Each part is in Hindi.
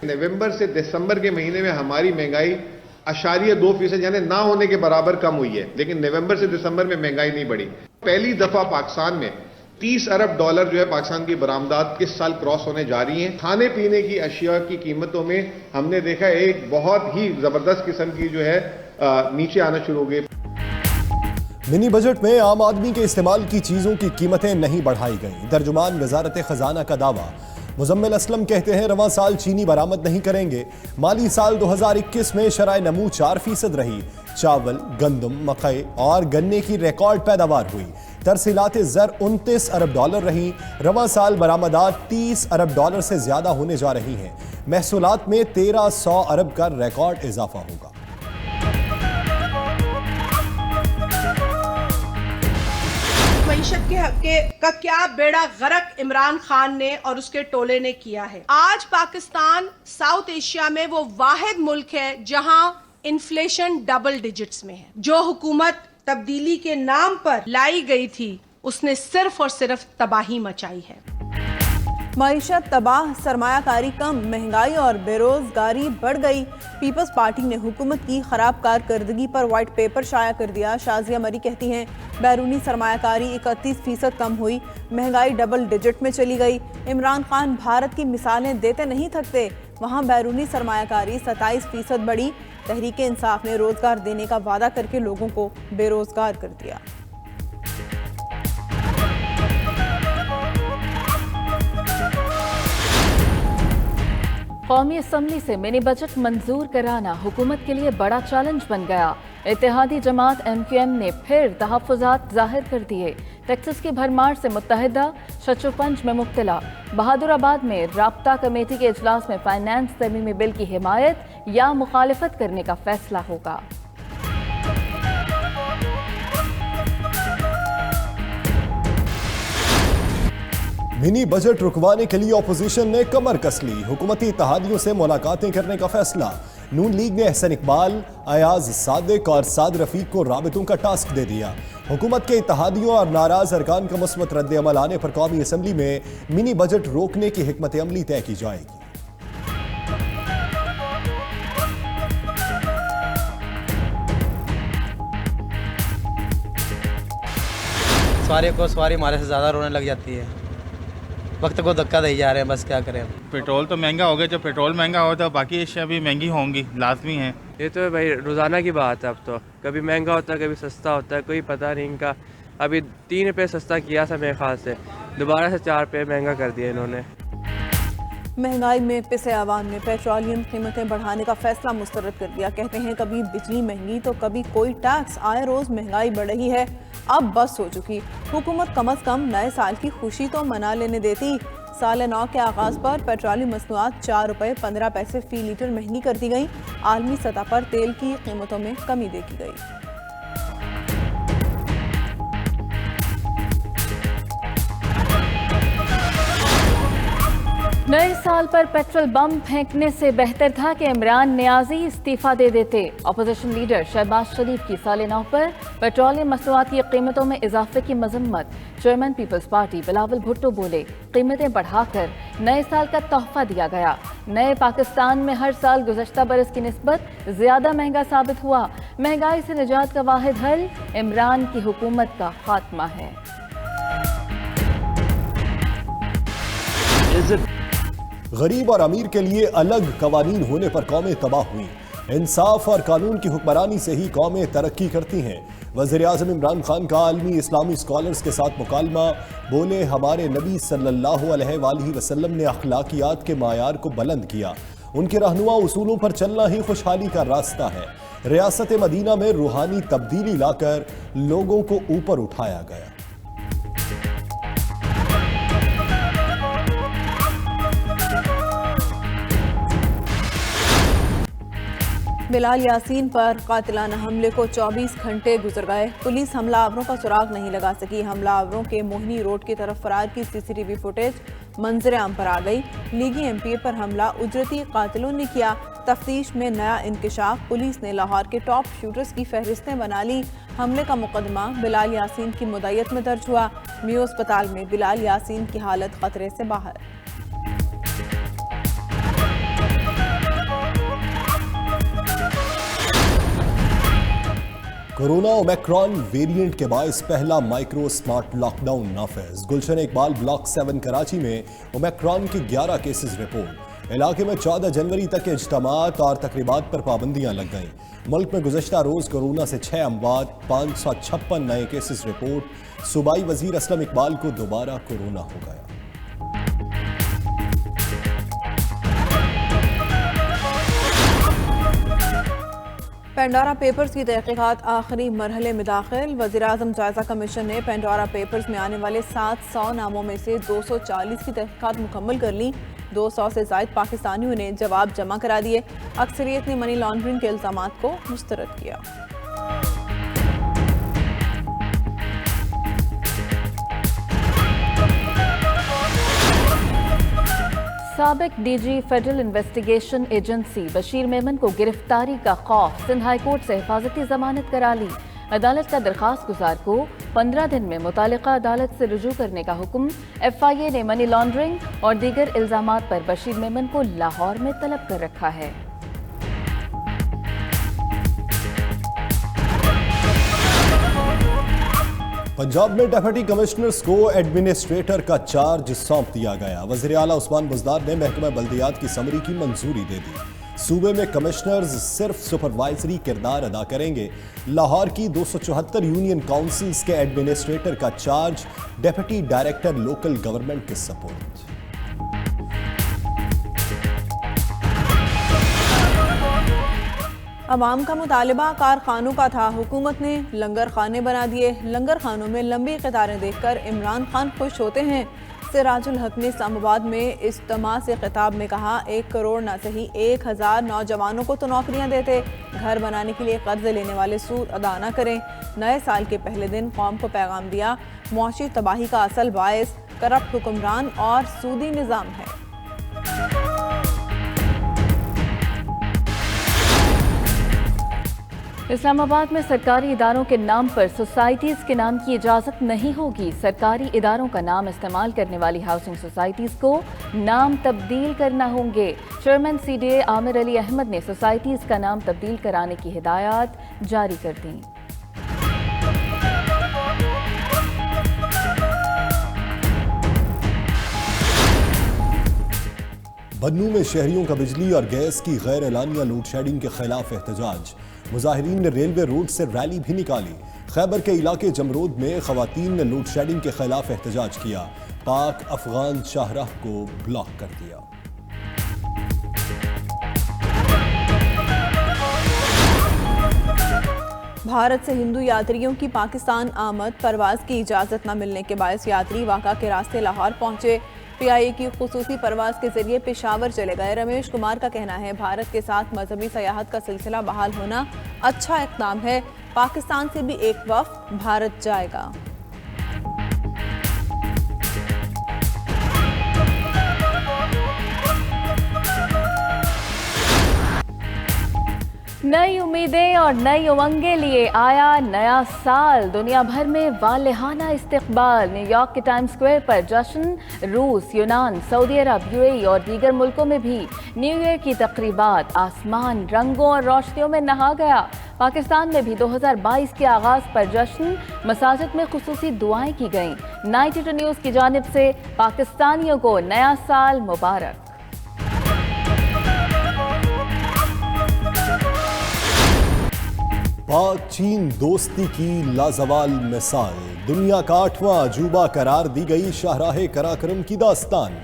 नवंबर से दिसंबर के महीने में हमारी महंगाई 0.2% यानी ना होने के बराबर कम हुई है, लेकिन नवंबर से दिसंबर में महंगाई नहीं बढ़ी। पहली दफा पाकिस्तान में $30 अरब जो है पाकिस्तान की बरामदात इस साल क्रॉस होने जा रही हैं। खाने पीने की अशिया की कीमतों में हमने देखा एक बहुत ही जबरदस्त किस्म की जो है नीचे आना शुरू हो गई। मिनी बजट में आम आदमी के इस्तेमाल की चीजों की कीमतें नहीं बढ़ाई गई। तर्जुमान वजारत खजाना का दावा। मुजम्मिल असलम कहते हैं रवां साल चीनी बरामद नहीं करेंगे। माली साल 2021 में शराय नमू 4% रही। चावल, गंदम, मकई और गन्ने की रिकॉर्ड पैदावार हुई। तरसीलात ज़र $29 अरब रही। रवां साल बरामदात $30 अरब से ज्यादा होने जा रही हैं। महसूलात में 1300 अरब का रिकॉर्ड इजाफा होगा। मईशत का क्या बेड़ा गर्क इमरान खान ने और उसके टोले ने किया है। आज पाकिस्तान साउथ एशिया में वो वाहिद मुल्क है जहां इन्फ्लेशन डबल डिजिट्स में है। जो हुकूमत तब्दीली के नाम पर लाई गई थी उसने सिर्फ और सिर्फ तबाही मचाई है। मईशत तबाह, सरमायाकारी कम, महंगाई और बेरोजगारी बढ़ गई। पीपल्स पार्टी ने हुकूमत की खराब कारकर्दगी पर व्हाइट पेपर शाया कर दिया। शाजिया मरी कहती हैं बैरूनी सरमायाकारी 31% कम हुई, महंगाई डबल डिजिट में चली गई। इमरान खान भारत की मिसालें देते नहीं थकते, वहाँ बैरूनी सरमायाकारी 27% बढ़ी। तहरीक इंसाफ ने रोजगार देने का वादा करके लोगों को बेरोजगार कर दिया। कौमी असम्बली से मिनी बजट मंजूर कराना हुकूमत के लिए बड़ा चैलेंज बन गया। इत्तेहादी जमात MQM ने फिर तहफ़्फ़ुज़ात जाहिर कर दिए। टेक्सास की भरमार से मुत्तहिदा शत्रुपंज में मुब्तला। बहादुराबाद में राब्ता कमेटी के इजलास में फाइनेंस तरमीमी बिल की हिमायत या मुखालिफत करने का फैसला होगा। मिनी बजट रुकवाने के लिए अपोजिशन ने कमर कस ली। हुकूमती इत्तेहादियों से मुलाकातें करने का फैसला। नून लीग ने एहसन इकबाल, अयाज सादिक और साद रफीक को राबितों का टास्क दे दिया। हुकूमत के इत्तेहादियों और नाराज अरकान का मुस्बत रद्द अमल आने पर कौमी असम्बली में मिनी बजट रोकने की हिकमत अमली तय की जाएगी। सवारी को सवारी हमारे से ज़्यादा रोने लग जाती है। वक्त को धक्का दे जा रहे हैं, बस क्या करें। पेट्रोल तो महंगा हो गया, जब पेट्रोल महंगा हो तो बाकी अशिया भी महंगी होंगी, लाजमी है। ये तो भाई रोज़ाना की बात है। अब तो कभी महंगा होता है, कभी सस्ता होता है, कोई पता नहीं इनका। अभी 3 रुपये सस्ता किया था मेरे ख्याल से, दोबारा से 4 रुपये महंगा कर दिया इन्होंने। महंगाई में पिसे आवाम ने पेट्रोलियम कीमतें बढ़ाने का फैसला मुस्तरद कर दिया। कहते हैं कभी बिजली महंगी तो कभी कोई टैक्स, आए रोज़ महंगाई बढ़ रही है, अब बस हो चुकी। हुकूमत कम अज़ कम नए साल की खुशी तो मना लेने देती। साल नौ के आगाज़ पर पेट्रोलियम मसनूआत 4 रुपये 15 पैसे फ़ी लीटर महंगी कर दी गई। आलमी सतह पर तेल की कीमतों में कमी देखी गई। नए साल पर पेट्रोल बम फेंकने से बेहतर था कि इमरान नियाजी इस्तीफा दे देते। अपोजिशन लीडर शहबाज शरीफ की साल नौ पर पेट्रोलियम मसनूआत की कीमतों में इजाफे की मजम्मत। Chairman people's party Bilawal Bhutto बोले कीमतें बढ़ाकर नए साल का तोहफा दिया गया। नए पाकिस्तान में हर साल गुज़श्ता बरस की निस्बत ज्यादा महंगा साबित हुआ। महंगाई से निजात का वाहिद हल इमरान की हुकूमत का खात्मा है। गरीब और अमीर के लिए अलग कवानीन होने पर कौमें तबाह हुई। इंसाफ और कानून की हुक्मरानी से ही कौमें तरक्की करती हैं। वज़ीर आज़म इमरान खान का आलमी इस्लामी स्कॉलर्स के साथ मुकालमा। बोले हमारे नबी सल्लल्लाहु अलैहि वसल्लम ने अखलाकियात के मायार को बुलंद किया। उनके रहनुमा उसूलों पर चलना ही खुशहाली का रास्ता है। रियासत मदीना में रूहानी तब्दीली लाकर लोगों को ऊपर उठाया गया। बिलाल यासीन पर कातिलाना हमले को 24 घंटे गुजर गए। पुलिस हमलावरों का सुराग नहीं लगा सकी। हमलावरों के मोहनी रोड की तरफ फरार की CCTV फुटेज मंजर आम पर आ गई। लीगी MPA पर हमला उजरती कातिलों ने किया। तफ्तीश में नया इंकशाफ। पुलिस ने लाहौर के टॉप शूटर्स की फहरिस्तें बना ली। हमले का मुकदमा बिलाल यासीन की मुद्दत में दर्ज हुआ। मियो अस्पताल में बिलाल यासीन की हालत खतरे से बाहर। कोरोना ओमिक्रॉन वेरिएंट के बायस पहला माइक्रो स्मार्ट लॉकडाउन नाफिज। गुलशन इकबाल ब्लॉक 7 कराची में ओमिक्रॉन के 11 केसेस रिपोर्ट। इलाके में 14 जनवरी तक के इज्तिमात और तकरीबात पर पाबंदियां लग गईं। मुल्क में गुज़श्ता रोज कोरोना से 6 अमवात, 556 नए केसेस रिपोर्ट। सूबाई वजीर असलम इकबाल को दोबारा कोरोना हो गया। पेंडोरा पेपर्स की तहकीकात आखिरी मरहले में दाखिल। वज़ीर-ए-आज़म जायजा कमीशन ने पेंडोरा पेपर्स में आने वाले 700 नामों में से 240 की तहकीकात मुकम्मल कर ली। 200 से ज़ायद पाकिस्तानियों ने जवाब जमा करा दिए। अक्सरियत ने मनी लॉन्ड्रिंग के इल्ज़ामात को मुस्तरद किया। साबिक DG federal investigation agency Bashir Memon को गिरफ्तारी का खौफ। सिंध हाई कोर्ट से हिफाजती जमानत करा ली। अदालत का दरखास्त गुजार को 15 दिन में मुतालिका अदालत से रुजू करने का हुक्म। FIA ने मनी लॉन्ड्रिंग और दीगर इल्जामात पर बशीर मेमन को लाहौर में तलब कर रखा है। पंजाब में डिप्टी कमिश्नर्स को एडमिनिस्ट्रेटर का चार्ज सौंप दिया गया। वज़ीर आला उस्मान बुज़दार ने महकमा बल्दियात की समरी की मंजूरी दे दी। सूबे में कमिश्नर्स सिर्फ सुपरवाइजरी किरदार अदा करेंगे। लाहौर की 274 यूनियन काउंसिल्स के एडमिनिस्ट्रेटर का charge deputy director local government के सपोर्ट। अवाम का मुतालिबा कारखानों का था, हुकूमत ने लंगर खाने बना दिए। लंगर खानों में लंबी कतारें देखकर इमरान खान खुश होते हैं। सिराजुल हक ने इस्लामाबाद में इज्तिमा से खिताब में कहा, 1 करोड़ न सही 1000 नौजवानों को तो नौकरियां देते। घर बनाने के लिए कर्ज लेने वाले सूद अदा न करें। नए साल के पहले दिन कौम को पैगाम दिया, मुआशी तबाही का असल बायस करप्ट हुक्मरान और सूदी निज़ाम है। इस्लामाबाद में सरकारी इदारों के नाम पर सोसाइटीज़ के नाम की इजाज़त नहीं होगी। सरकारी इदारों का नाम इस्तेमाल करने वाली हाउसिंग सोसाइटीज़ को नाम तब्दील करना होंगे। चेयरमैन CDA आमिर अली अहमद ने सोसाइटीज़ का नाम तब्दील कराने की हिदायत जारी कर दी। बन्नू में शहरियों का बिजली और गैस की गैर एलानिया लोड शेडिंग के खिलाफ एहतजाज। मुजाहिरीन ने रेलवे रोड से रैली भी निकाली। खैबर के इलाके जमरोद में खवातीन ने लोड शेडिंग के खिलाफ एहतजाज किया। पाक अफगान शाहराह को ब्लॉक कर दिया। भारत से हिंदू यात्रियों की पाकिस्तान आमद, परवाज की इजाज़त न मिलने के बायस यात्री वाक़ा के रास्ते लाहौर पहुंचे। PIA की खुसूसी परवाज के जरिए पेशावर चले गए। रमेश कुमार का कहना है, भारत के साथ मजहबी सयाहत का सिलसिला बहाल होना अच्छा इक़दाम है। पाकिस्तान से भी एक वफ़द भारत जाएगा। नई उम्मीदें और नई उमंगें लिए आया नया साल। दुनिया भर में वालेहाना इस्तकबाल। न्यूयॉर्क के टाइम्स स्क्वायर पर जश्न। रूस, यूनान, सऊदी अरब, UAE और दीगर मुल्कों में भी न्यू ईयर की तकरीबात। आसमान रंगों और रोशनियों में नहा गया। पाकिस्तान में भी 2022 के आगाज पर जश्न। मसाजिद में खुसूसी दुआएं की गईं। 92 न्यूज़ की जानिब से पाकिस्तानियों को नया साल मुबारक। पाक चीन दोस्ती की लाजवाल मिसाल। दुनिया का 8वां अजूबा करार दी गई शाहराहे कराकरम की दास्तान।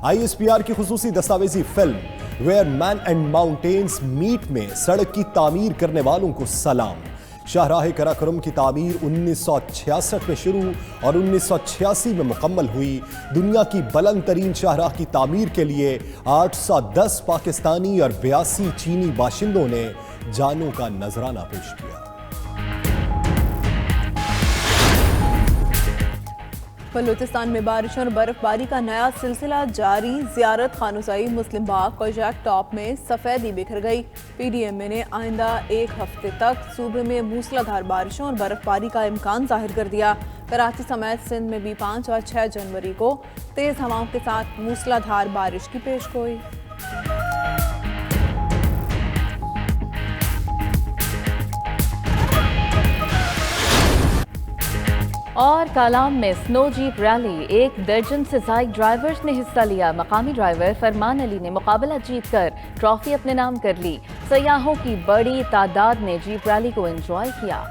ISPR की खुसूसी दस्तावेजी film where man and mountains meet में सड़क की तामीर करने वालों को सलाम। शाहराहे कराकरम की तामीर 1966 में शुरू और 1986 में मुकम्मल हुई। दुनिया की बुलंद तरीन शाहराह की तामीर के लिए 810 पाकिस्तानी और 82 चीनी बाशिंदों ने जानों का नजराना पेश किया। बलूचिस्तान में बारिश और बर्फबारी का नया सिलसिला जारी। ज़ियारत खानुसाई, मुस्लिम बाग, कोजाक टॉप में सफ़ेदी बिखर गई। PDMA ने आइंदा एक हफ्ते तक सूबे में मूसलाधार बारिशों और बर्फबारी का इम्कान जाहिर कर दिया। कराची समेत सिंध में भी 5 और 6 जनवरी को तेज़ हवाओं के साथ मूसलाधार बारिश की पेशगोई। और कालाम में स्नो जीप रैली, 1 दर्जन से ज़ायद ड्राइवर्स ने हिस्सा लिया। मकामी ड्राइवर फरमान अली ने मुकाबला जीतकर ट्रॉफी अपने नाम कर ली। सयाहों की बड़ी तादाद ने जीप रैली को एंजॉय किया।